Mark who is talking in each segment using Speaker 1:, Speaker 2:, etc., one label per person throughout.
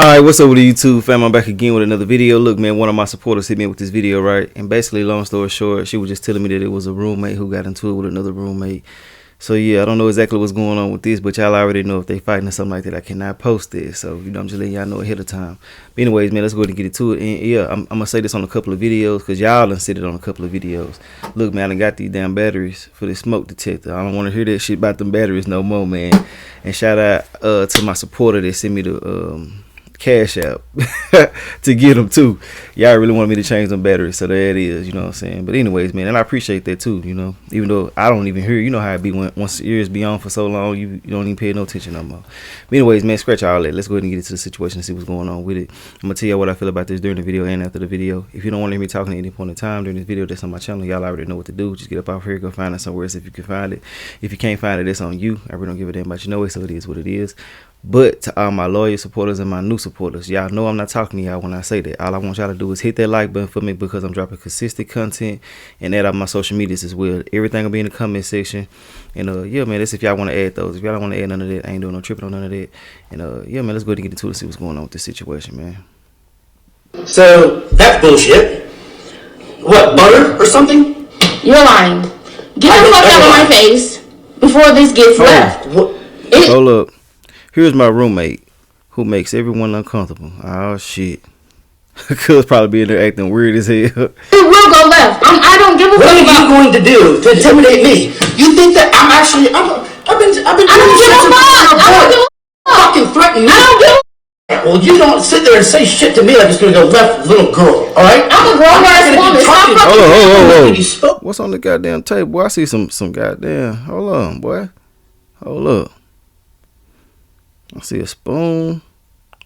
Speaker 1: Alright, what's up with the YouTube fam? I'm back again with another video. Look, man, one of my supporters hit me with this video, right? And basically, long story short, she was just telling me that it was a roommate who got into it with another roommate. So yeah, I don't know exactly what's going on with this, but y'all already know if they fighting or something like that, I cannot post this. So, you know, I'm just letting y'all know ahead of time. But anyways, man, let's go ahead and get into it. And yeah, I'm going to say this on a couple of videos because y'all done said it on a couple of videos. Look, man, I done got these damn batteries for this smoke detector. I don't want to hear that shit about them batteries no more, man. And shout out to my supporter that sent me the cash out to get them too. Y'all really wanted me to change them batteries, so there it is, you know what I'm saying? But anyways, man, and I appreciate that too, you know, even though I don't even hear, you know how it be when once the ears be on for so long, you don't even pay no attention no more. But anyways, man, scratch all that. Let's go ahead and get into the situation and see what's going on with it. I'm gonna tell you what I feel about this during the video and after the video. If you don't want to hear me talking at any point in time during this video that's on my channel, y'all already know what to do. Just get up off here, go find it somewhere else if you can find it. If you can't find it, it's on you. I really don't give a damn about you know it, so it is what it is. But to all my loyal supporters and my new supporters, y'all know I'm not talking to y'all when I say that. All I want y'all to do is hit that like button for me because I'm dropping consistent content and add out my social medias as well. Everything will be in the comment section. And yeah, man, that's if y'all want to add those. If y'all don't want to add none of that, I ain't doing no tripping on none of that. And yeah, man, let's go ahead and get into it and see what's going on with this situation, man.
Speaker 2: So that's bullshit. What, butter or something?
Speaker 3: You're lying. Get the fuck out of my face before this gets left.
Speaker 1: Hold up. Here's my roommate who makes everyone uncomfortable. Oh shit. Cuz probably be in there acting weird as hell.
Speaker 3: It will go left. I don't give a fuck.
Speaker 2: What are you going to do to intimidate me? You think that I'm actually I've been
Speaker 3: I don't give a fuck. I don't give a fuck.
Speaker 2: Fucking threaten me.
Speaker 3: I don't give a fuck.
Speaker 2: Well, you don't sit there and say shit to me like it's gonna go left, little girl. All right?
Speaker 3: I'm a grown ass woman. Stop fucking.
Speaker 1: Hold on. What's on the goddamn table? Boy, I see some goddamn. Hold on, boy. Hold up. I see a spoon.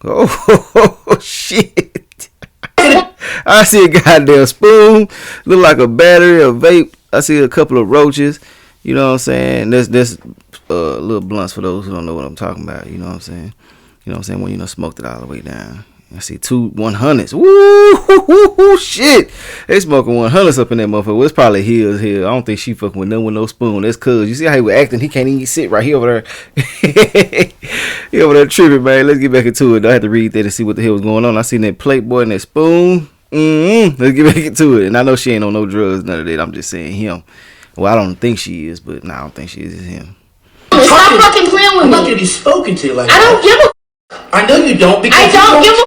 Speaker 1: Oh, shit. I see a goddamn spoon. Look like a battery, a vape. I see a couple of roaches. You know what I'm saying? There's little blunts for those who don't know what I'm talking about. You know what I'm saying? You know what I'm saying? When you know smoked it all the way down. I see 2 100s. Woo, shit. They smoking 100s up in that motherfucker. Well, it's probably his here. I don't think she fucking with none with no spoon. That's cuz. You see how he was acting? He can't even sit right here over there. He over there tripping, man. Let's get back into it. I had to read that and see what the hell was going on. I seen that plate boy and that spoon. Let's get back into it. And I know she ain't on no drugs, none of that. I'm just saying him. Well, I don't think she is, but nah, I don't think she is. It's him.
Speaker 3: Stop fucking playing with me.
Speaker 2: I'm not gonna be spoken to like
Speaker 3: I don't give a
Speaker 2: I know you don't because
Speaker 3: I don't give a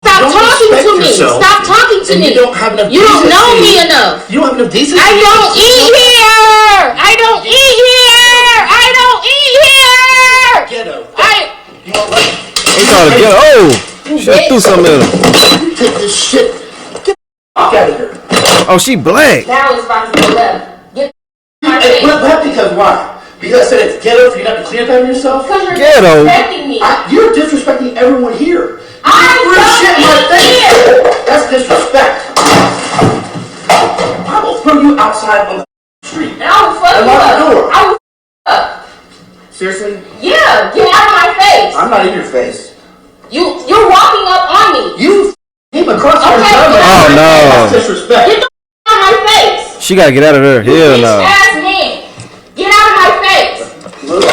Speaker 3: Stop talking to me. Stop talking to me.
Speaker 2: You don't have enough
Speaker 3: You don't know me enough.
Speaker 2: You don't have enough decency.
Speaker 3: I don't eat here. I don't eat here. I don't eat here.
Speaker 2: Ghetto. You know what?
Speaker 1: He called a ghetto. Oh, shut through some of them.
Speaker 2: You take this shit. Get the fuck out of here.
Speaker 1: Oh, she black.
Speaker 3: Now it's about to go left. Get my face.
Speaker 2: What? Because why? Because I said it's ghetto for you not to clean up after yourself?
Speaker 3: Because you're
Speaker 1: Ghetto.
Speaker 3: disrespecting me.
Speaker 2: You're disrespecting everyone here.
Speaker 3: I don't eat here.
Speaker 2: That's disrespect. I will throw you outside on the street.
Speaker 3: And I will fuck you up. I will fuck you up.
Speaker 2: Seriously?
Speaker 3: Yeah, get out of my face.
Speaker 2: I'm not in your face.
Speaker 3: You're walking up on me.
Speaker 2: You came across your
Speaker 3: Okay,
Speaker 2: stomach.
Speaker 1: Oh no.
Speaker 2: That's disrespect.
Speaker 3: Get the out of my face.
Speaker 1: She gotta get out of there. Hell no.
Speaker 3: Ass man. Get out of my face.
Speaker 2: Look.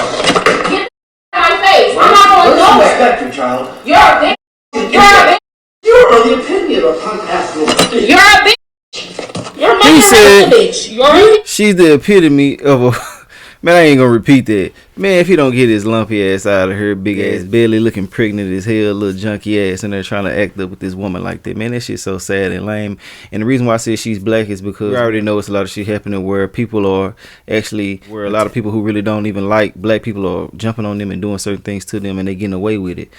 Speaker 3: Get out of my face. I'm not going nowhere.
Speaker 2: Respect your child.
Speaker 3: You're a bitch. You're a bitch.
Speaker 2: You're the epitome of a punk ass woman.
Speaker 3: You're a bitch. You're
Speaker 1: He said
Speaker 3: a bitch. You're a bitch.
Speaker 1: she's the epitome of a man. I ain't gonna repeat that. Man, if he don't get his lumpy ass out of her, big ass belly, looking pregnant as hell, little junky ass, and they're trying to act up with this woman like that, man, that shit's so sad and lame. And the reason why I say she's black is because we already know it's a lot of shit happening where people are actually, where a lot of people who really don't even like black people are jumping on them and doing certain things to them, and they getting away with it.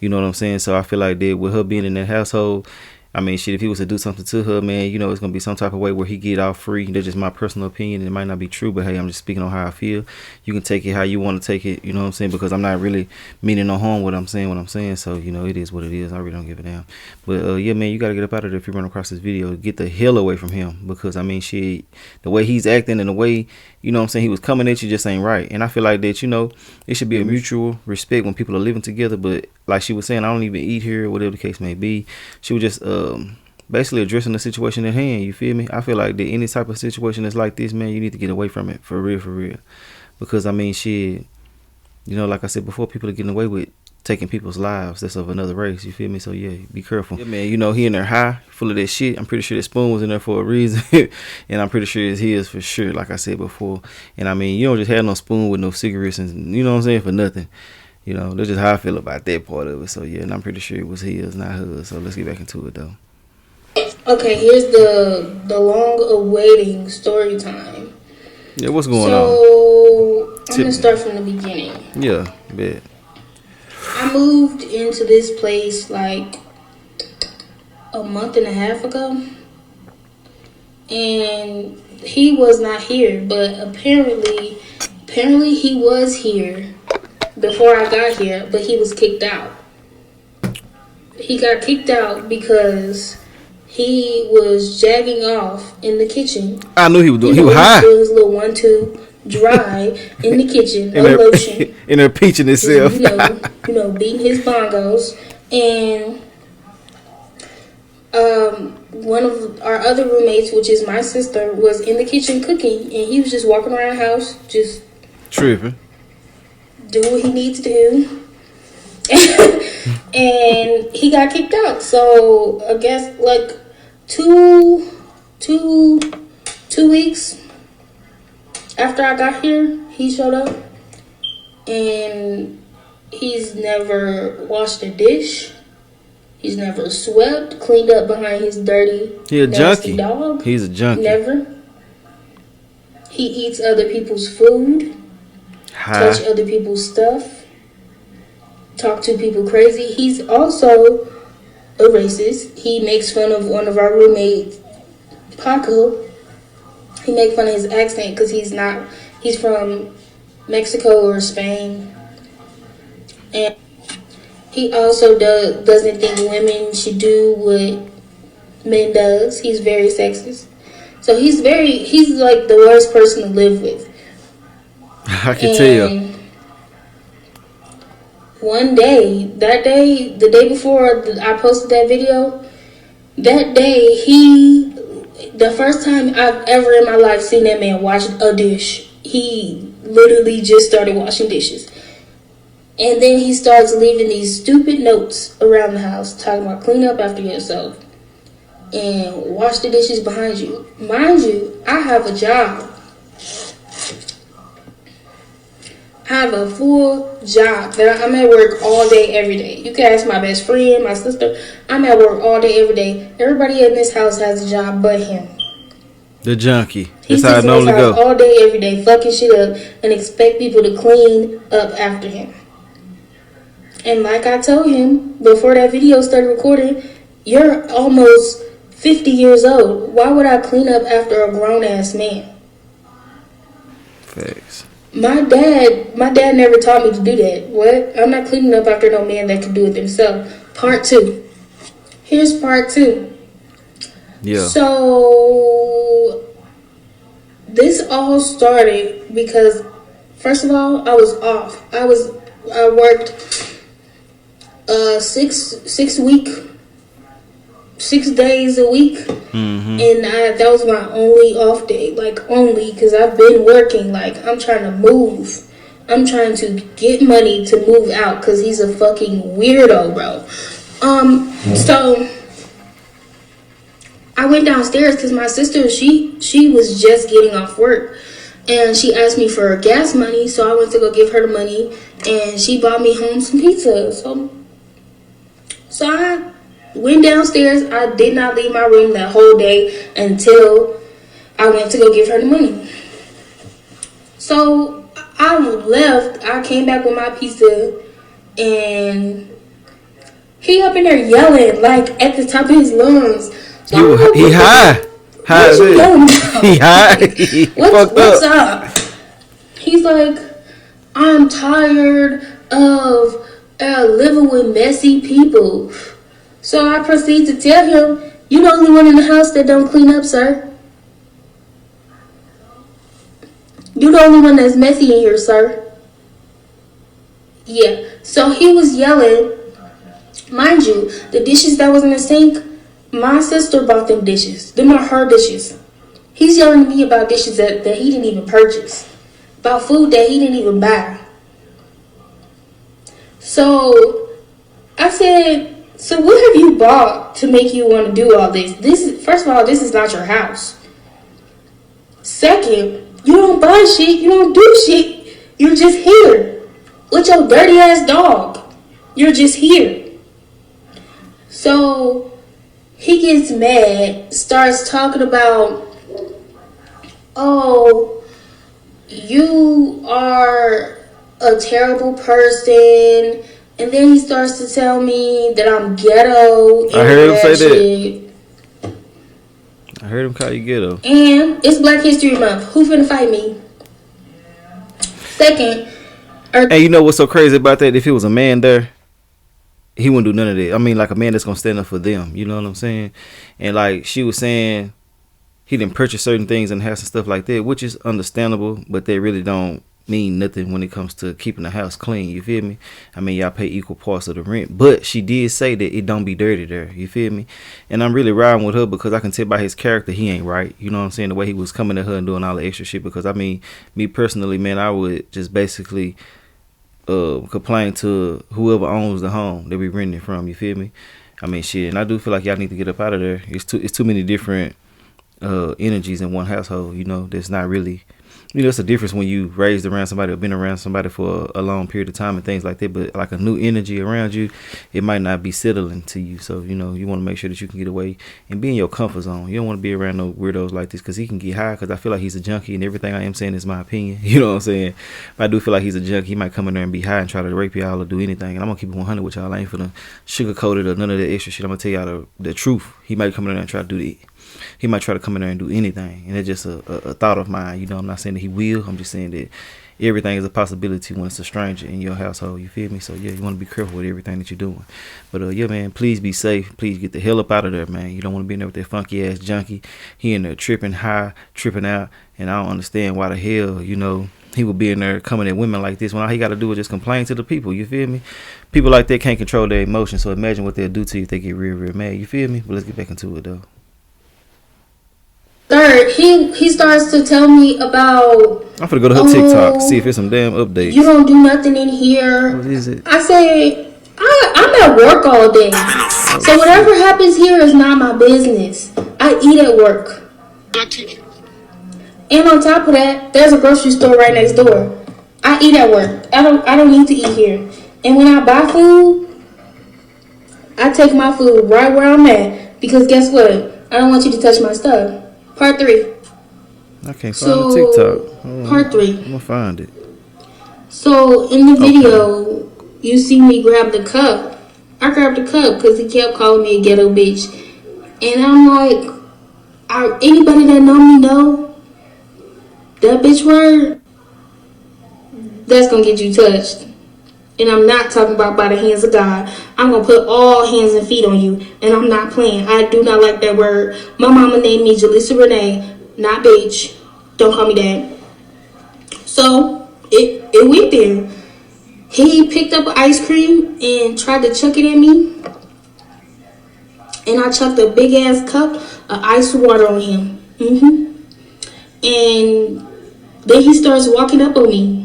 Speaker 1: You know what I'm saying? So I feel like that with her being in that household, I mean, shit, if he was to do something to her, man, you know, it's going to be some type of way where he get off free. That's just my personal opinion. It might not be true, but hey, I'm just speaking on how I feel. You can take it how you want to take it, you know what I'm saying? Because I'm not really meaning no harm what I'm saying. So, you know, it is what it is. I really don't give a damn. But, yeah, man, you got to get up out of there if you run across this video. Get the hell away from him. Because, I mean, shit, the way he's acting and the way, you know what I'm saying, he was coming at you just ain't right. And I feel like that, you know, it should be a mutual respect when people are living together. But like she was saying, I don't even eat here, whatever the case may be. She was just, basically addressing the situation at hand. You feel me? I feel like that any type of situation that's like this, man, you need to get away from it for real, because I mean, shit, you know, like I said before, people are getting away with taking people's lives that's of another race. You feel me? So yeah, be careful. Yeah, man. You know he in there high, full of that shit. I'm pretty sure that spoon was in there for a reason, and I'm pretty sure it's his for sure. Like I said before, and I mean you don't just have no spoon with no cigarettes and you know what I'm saying for nothing. You know that's just how I feel about that part of it. So yeah, and I'm pretty sure it was his, not hers. So let's get back into it though.
Speaker 3: Okay, here's the long awaiting story time.
Speaker 1: Yeah, what's going on?
Speaker 3: So I'm gonna start from the beginning.
Speaker 1: Yeah, bet.
Speaker 3: I moved into this place like a month and a half ago, and he was not here, but apparently he was here before I got here, but he was kicked out. He got kicked out because he was jagging off in the kitchen.
Speaker 1: I knew he was doing. He was high.
Speaker 3: Doing his little 1-2 dry in the kitchen, no lotion.
Speaker 1: In there peaching himself.
Speaker 3: You know, beating his bongos. And one of our other roommates, which is my sister, was in the kitchen cooking, and he was just walking around the house, just
Speaker 1: tripping,
Speaker 3: doing what he needs to do. And he got kicked out. So I guess like two weeks after I got here, he showed up, and he's never washed a dish. He's never swept, cleaned up behind his dirty, nasty dog.
Speaker 1: He's a junkie.
Speaker 3: Never. He eats other people's food, touch other people's stuff, talk to people crazy. He's also a racist. He makes fun of one of our roommates, Paco. He makes fun of his accent because he's from Mexico or Spain. And he also doesn't think women should do what men does. He's very sexist. So he's like the worst person to live with.
Speaker 1: I can tell.
Speaker 3: One day, the day before I posted that video, that day the first time I've ever in my life seen that man wash a dish. He literally just started washing dishes. And then he starts leaving these stupid notes around the house talking about clean up after yourself and wash the dishes behind you. Mind you, I have a job. I have a full job that I'm at work all day, every day. You can ask my best friend, my sister. I'm at work all day, every day. Everybody in this house has a job but him.
Speaker 1: The junkie.
Speaker 3: He
Speaker 1: That's how it normally goes.
Speaker 3: All day, every day, fucking shit up and expect people to clean up after him. And like I told him before that video started recording, you're almost 50 years old. Why would I clean up after a grown-ass man?
Speaker 1: Facts.
Speaker 3: My dad never taught me to do that. What? I'm not cleaning up after no man that can do it themselves. Part 2. Here's part 2.
Speaker 1: Yeah.
Speaker 3: So this all started because, first of all, I was off. I worked 6 days a week, and that was my only off day, like only, because I've been working, like I'm trying to move. I'm trying to get money to move out because he's a fucking weirdo, bro. So I went downstairs because my sister, she was just getting off work, and she asked me for gas money, so I went to go give her the money, and she bought me home some pizza. So I went downstairs. I did not leave my room that whole day until I went to go give her the money. So I left. I came back with my pizza, and he up in there yelling like at the top of his lungs. So
Speaker 1: he high. High as hell. He high.
Speaker 3: What's up? He's like, I'm tired of living with messy people. So I proceed to tell him, you the only one in the house that don't clean up, sir. You the only one that's messy in here, sir. Yeah. So he was yelling. Mind you, the dishes that was in the sink, my sister bought them dishes. Them are her dishes. He's yelling at me about dishes that he didn't even purchase. About food that he didn't even buy. So I said, so what have you bought to make you want to do all this? First of all, this is not your house. Second, you don't buy shit, you don't do shit. You're just here with your dirty ass dog. You're just here. So he gets mad, starts talking about, oh, you are a terrible person. And then he starts to tell me that I'm ghetto.
Speaker 1: I heard him say that. I heard him call you ghetto.
Speaker 3: And it's Black History Month. Who finna fight me? Second.
Speaker 1: And you know what's so crazy about that? If it was a man there, he wouldn't do none of that. I mean, like a man that's gonna stand up for them. You know what I'm saying? And like she was saying, he didn't purchase certain things and house and stuff like that, which is understandable, but they really don't mean nothing when it comes to keeping the house clean. You feel me? I mean, y'all pay equal parts of the rent, but she did say that it don't be dirty there. You feel me? And I'm really riding with her because I can tell by his character he ain't right. You know what I'm saying? The way he was coming at her and doing all the extra shit. Because I mean, me personally, man, I would just basically complain to whoever owns the home that we renting from. You feel me? I mean, shit. And I do feel like y'all need to get up out of there. It's too many different energies in one household. You know, that's not really. You know, it's a difference when you raised around somebody or been around somebody for a long period of time and things like that. But like a new energy around you, it might not be settling to you. So, you know, you want to make sure that you can get away and be in your comfort zone. You don't want to be around no weirdos like this because he can get high. Because I feel like he's a junkie and everything I am saying is my opinion. You know what I'm saying? But I do feel like he's a junkie. He might come in there and be high and try to rape y'all or do anything. And I'm going to keep it 100 with y'all. I ain't finna sugarcoat it or none of that extra shit. I'm going to tell y'all the truth. He might come in there and try to do that. He might try to come in there and do anything. And it's just a thought of mine. You know, I'm not saying that he will. I'm just saying that everything is a possibility when it's a stranger in your household. You feel me? So, yeah, you want to be careful with everything that you're doing. But, yeah, man, please be safe. Please get the hell up out of there, man. You don't want to be in there with that funky-ass junkie. He in there tripping high, tripping out. And I don't understand why the hell, you know, he would be in there coming at women like this when all he got to do is just complain to the people. You feel me? People like that can't control their emotions. So imagine what they'll do to you if they get real, real mad. You feel me? But let's get back into it, though.
Speaker 3: Third, he starts to tell me about. I'm
Speaker 1: finna go to her TikTok, see if it's some damn updates.
Speaker 3: You don't do nothing in here.
Speaker 1: What is it?
Speaker 3: I say, I'm at work all day. So whatever happens here is not my business. I eat at work. And on top of that, there's a grocery store right next door. I eat at work. I don't need to eat here. And when I buy food, I take my food right where I'm at. Because guess what? I don't want you to touch my stuff. Part 3.
Speaker 1: I can't find the TikTok.
Speaker 3: Part 3.
Speaker 1: I'm gonna find it.
Speaker 3: So in the video, you see me grab the cup. I grabbed the cup because he kept calling me a ghetto bitch. And I'm like, anybody that know me know that bitch word, that's gonna get you touched. And I'm not talking about by the hands of God. I'm going to put all hands and feet on you. And I'm not playing. I do not like that word. My mama named me Jalissa Renee, not bitch. Don't call me that. So, it went there. He picked up an ice cream and tried to chuck it at me. And I chucked a big ass cup of ice water on him. And then he starts walking up on me.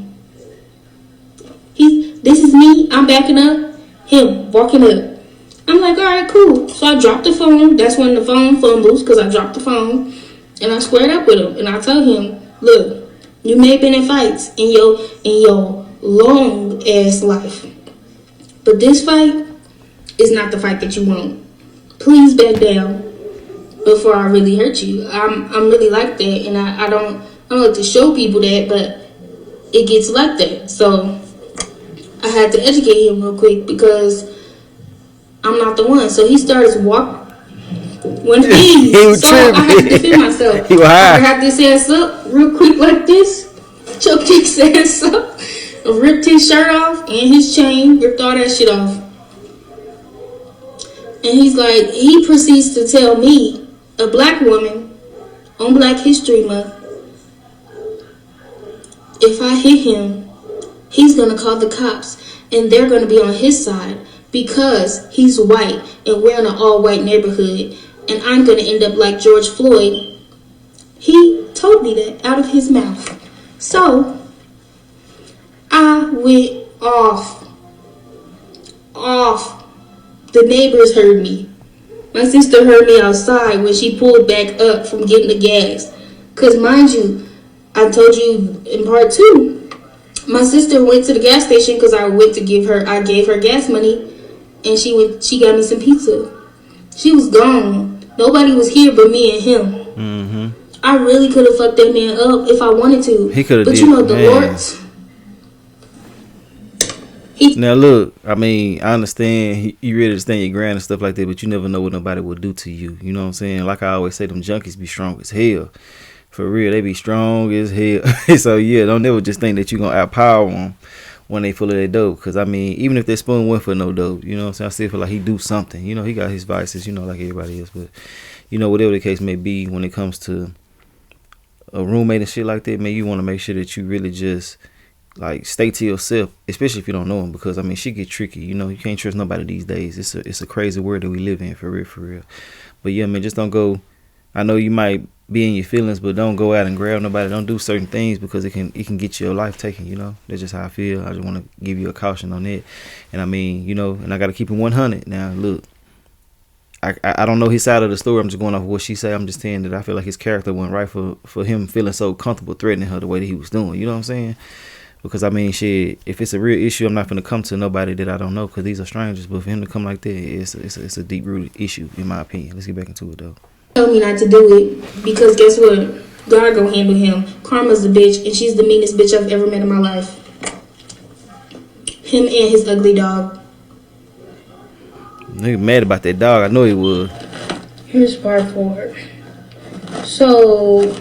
Speaker 3: This is me, I'm backing up, him walking up. I'm like, all right, cool. So I dropped the phone. That's when the phone fumbles because I dropped the phone. And I squared up with him. And I told him, look, you may have been in fights in your long ass life. But this fight is not the fight that you want. Please back down before I really hurt you. I'm really like that. And I don't like to show people that, but it gets like that. So I had to educate him real quick because I'm not the one. So he starts walking. When he was tripping. I had to defend myself. He was high. I had this ass up real quick like this. Choked his ass up. Ripped his shirt off and his chain. Ripped all that shit off. And he proceeds to tell me, a black woman, on Black History Month, if I hit him, he's going to call the cops, and they're going to be on his side because he's white and we're in an all-white neighborhood, and I'm going to end up like George Floyd. He told me that out of his mouth. So, I went off. off. The neighbors heard me. My sister heard me outside when she pulled back up from getting the gas. Because mind you, I told you in part 2, my sister went to the gas station because I gave her gas money, and she got me some pizza. She was gone. Nobody was here but me and him.
Speaker 1: Mm-hmm.
Speaker 3: I really could have fucked that man up if I wanted to.
Speaker 1: He could have.
Speaker 3: But
Speaker 1: did,
Speaker 3: you know, the
Speaker 1: man.
Speaker 3: Lord.
Speaker 1: Now look, I mean, I understand you really understand your grand and stuff like that, but you never know what nobody will do to you. You know what I'm saying? Like I always say, them junkies be strong as hell. For real, they be strong as hell. So yeah, don't never just think that you gonna outpower them when they full of that dope. Cause I mean, even if that spoon went for no dope, you know what I'm saying? I still feel like he do something. You know, he got his vices, you know, like everybody else. But you know, whatever the case may be, when it comes to a roommate and shit like that, man, you want to make sure that you really just like stay to yourself, especially if you don't know him, because I mean, shit get tricky. You know, you can't trust nobody these days. It's a crazy world that we live in, for real, for real. But yeah, man, just don't go. I know you might be in your feelings, but don't go out and grab nobody. Don't do certain things because it can get your life taken. You know, that's just how I feel. I just want to give you a caution on that. And I mean, you know, and I got to keep it 100. Now, look, I don't know his side of the story. I'm just going off of what she said. I'm just saying that I feel like his character went right for him feeling so comfortable threatening her the way that he was doing. You know what I'm saying? Because I mean, shit, if it's a real issue, I'm not gonna come to nobody that I don't know because these are strangers. But for him to come like that, it's a deep rooted issue in my opinion. Let's get back into it though.
Speaker 3: Told me not to do it because guess what? God gonna handle him. Karma's a bitch, and she's the meanest bitch I've ever met in my life. Him and his ugly dog.
Speaker 1: Nigga mad about that dog. I know he would.
Speaker 3: Here's part 4. So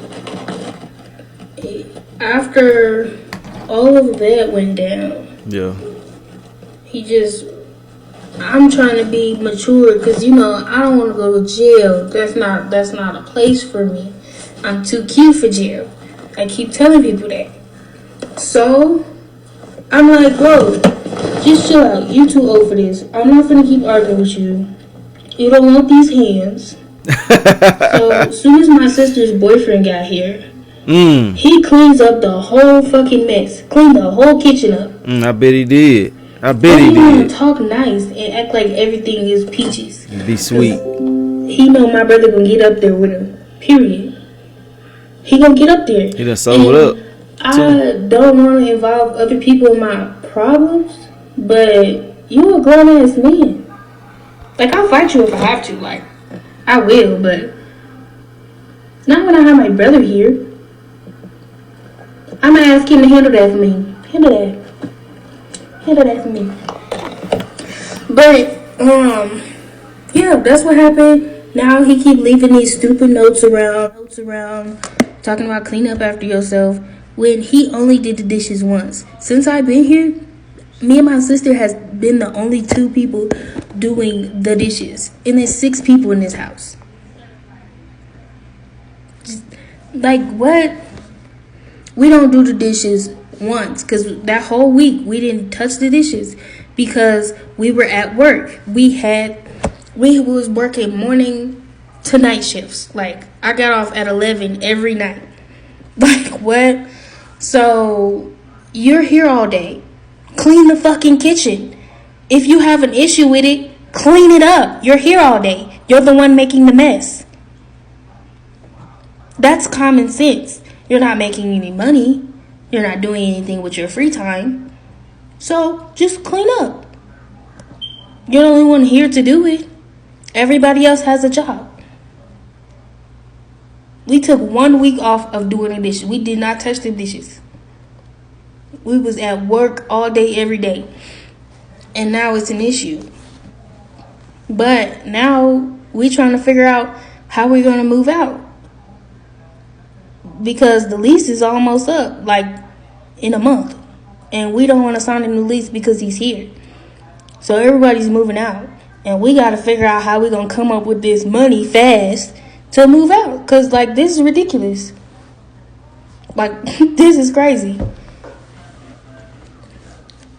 Speaker 3: after all of that went down,
Speaker 1: yeah,
Speaker 3: I'm trying to be mature because you know I don't want to go to jail. That's not a place for me. I'm too cute for jail. I keep telling people that. So I'm like, bro, just chill out. You too old for this. I'm not gonna keep arguing with you. You don't want these hands. So as soon as my sister's boyfriend got here, he cleans up the whole fucking mess. Cleaned the whole kitchen up.
Speaker 1: I bet he did. I bet he
Speaker 3: did.
Speaker 1: did.
Speaker 3: Talk nice and act like everything is peaches.
Speaker 1: Be sweet.
Speaker 3: He know my brother gonna get up there with him. Period. He gonna get up there.
Speaker 1: He done sold up.
Speaker 3: I don't want to involve other people in my problems, but you a grown ass man. Like I'll fight you if I have to. Like I will, but not when I have my brother here. I'm gonna ask him to handle that for me. Handle that for me. But yeah, that's what happened. Now he keep leaving these stupid notes around, talking about clean up after yourself when he only did the dishes once. Since I've been here, me and my sister has been the only 2 people doing the dishes, and there's 6 people in this house. Like what? We don't do the dishes once because that whole week we didn't touch the dishes because we were at work. We was working morning to night shifts. Like I got off at 11 every night. Like what? So you're here all day. Clean the fucking kitchen. If you have an issue with it, clean it up. You're here all day. You're the one making the mess. That's common sense. You're not making any money. You're not doing anything with your free time. So just clean up. You're the only one here to do it. Everybody else has a job. We took 1 week off of doing the dishes. We did not touch the dishes. We was at work all day, every day. And now it's an issue. But now we trying to figure out how we're going to move out. Because the lease is almost up, like in a month. And we don't want to sign a new lease because he's here. So everybody's moving out. And we got to figure out how we're going to come up with this money fast to move out. Because, like, this is ridiculous. Like, this is crazy.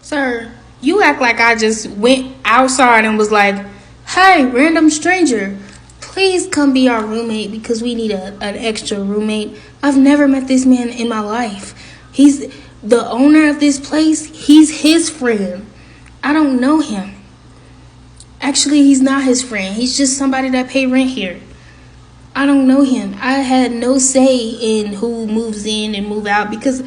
Speaker 3: Sir, you act like I just went outside and was like, hey, random stranger, please come be our roommate because we need an extra roommate. I've never met this man in my life. He's the owner of this place. He's his friend. I don't know him. Actually, he's not his friend. He's just somebody that pay rent here. I don't know him. I had no say in who moves in and move out because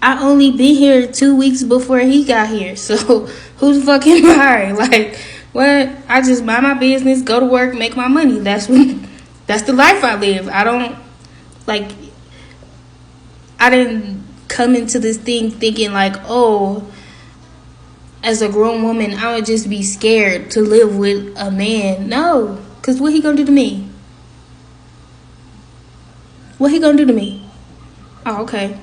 Speaker 3: I only been here 2 weeks before he got here. So who the fuck am I? Like, what? I just mind my business, go to work, make my money. That's the life I live. I don't like. I didn't come into this thing thinking like, oh, as a grown woman, I would just be scared to live with a man. No, cause what he gonna do to me? What he gonna do to me? Oh, okay.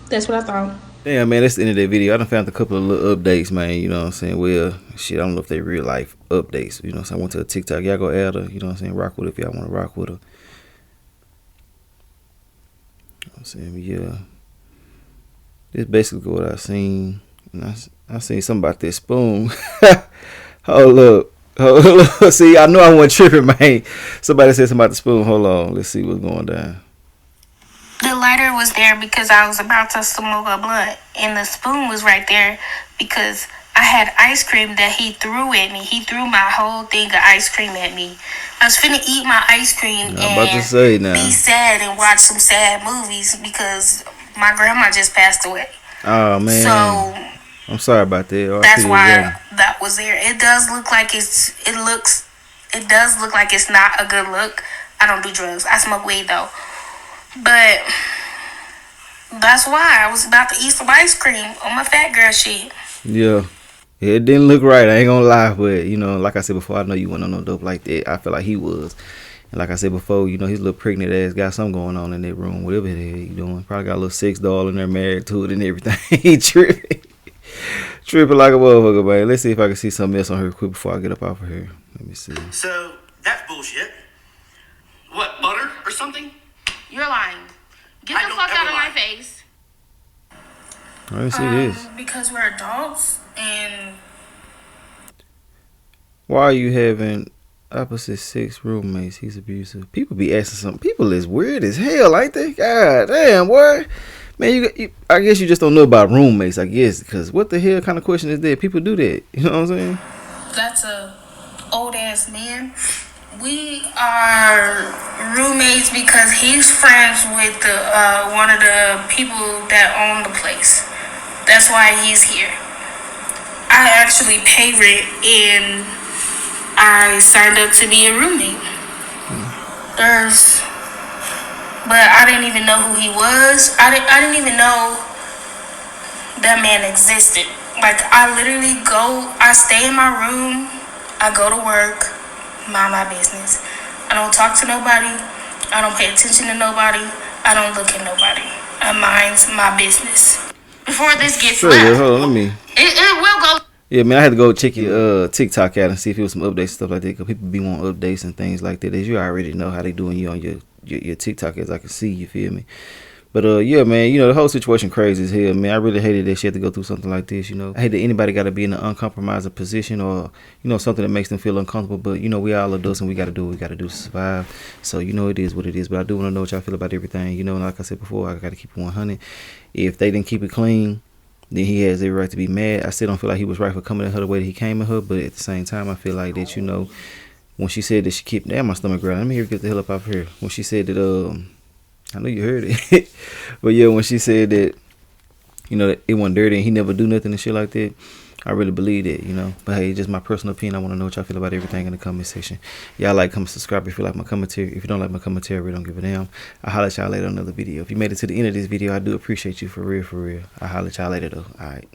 Speaker 3: That's what I thought.
Speaker 1: Yeah, man, that's the end of that video. I done found a couple of little updates, man. You know what I'm saying? Well, shit, I don't know if they real life updates. You know what I'm saying? I went to a TikTok. Y'all go add her. You know what I'm saying? Rock with her if y'all want to rock with her. You know what I'm saying? Yeah. This basically what I seen. And I seen something about this spoon. Hold up. See, I know I wasn't tripping, man. Somebody said something about the spoon. Hold on. Let's see what's going down.
Speaker 3: The lighter was there because I was about to smoke a blunt, and the spoon was right there because I had ice cream that he threw at me. He threw my whole thing of ice cream at me. I was finna eat my ice cream and be sad and watch some sad movies because my grandma just passed away.
Speaker 1: Oh man!
Speaker 3: So
Speaker 1: I'm sorry about that.
Speaker 3: That's why that was there. It does look like it does look like it's not a good look. I don't do drugs. I smoke weed though. But that's why I was about to eat some ice cream on my fat girl shit.
Speaker 1: Yeah. It didn't look right. I ain't gonna lie. But, you know, like I said before, I know you went on no dope like that. I feel like he was. And like I said before, you know, his little pregnant ass got something going on in that room. Whatever the hell he doing. Probably got a little sex doll in there married to it and everything. He tripping. Tripping like a motherfucker, man. Let's see if I can see something else on her quick before I get up off of here. Let me see.
Speaker 2: So, that's bullshit. What, butter or something?
Speaker 3: You're lying. Get the fuck out of my face.
Speaker 1: Let me see this.
Speaker 3: Because we're adults and...
Speaker 1: Why are you having opposite sex roommates? He's abusive. People be asking something. People is weird as hell, ain't they? God damn, boy. Man, I guess you just don't know about roommates, I guess. Because what the hell kind of question is that? People do that. You know what I'm saying?
Speaker 3: That's a old ass man. We are roommates because he's friends with one of the people that own the place. That's why he's here. I actually pay rent and I signed up to be a roommate. But I didn't even know who he was. I didn't even know that man existed. Like I stay in my room, I go to work. Mind my business. I don't talk to nobody. I don't pay attention to nobody. I don't look at nobody. I mind my business. Before this gets left,
Speaker 1: hold on, let me.
Speaker 3: It will go.
Speaker 1: Yeah, man, I had to go check your TikTok out and see if it was some updates and stuff like that. Because people be wanting updates and things like that. As you already know how they doing you on your TikTok, as I can see, you feel me? But yeah, man, you know, the whole situation crazy as hell, man. I really hated that she had to go through something like this, you know. I hate that anybody got to be in an uncompromising position or, you know, something that makes them feel uncomfortable. But, you know, we all adults and we got to do what we got to do to survive. So, you know, it is what it is. But I do want to know what y'all feel about everything. You know, and like I said before, I got to keep it 100. If they didn't keep it clean, then he has every right to be mad. I still don't feel like he was right for coming at her the way that he came at her. But at the same time, I feel like that, you know, when she said that she kept, damn, my stomach growling. Let me get the hell up out of here. When she said that, I know you heard it. But yeah, when she said that, you know, that it wasn't dirty and he never do nothing and shit like that, I really believe that, you know. But hey, just my personal opinion. I want to know what y'all feel about everything in the comment section. Y'all like, comment, subscribe if you like my commentary. If you don't like my commentary, I really don't give a damn. I'll holler at y'all later on another video. If you made it to the end of this video, I do appreciate you for real, for real. I'll holler at y'all later though. Alright.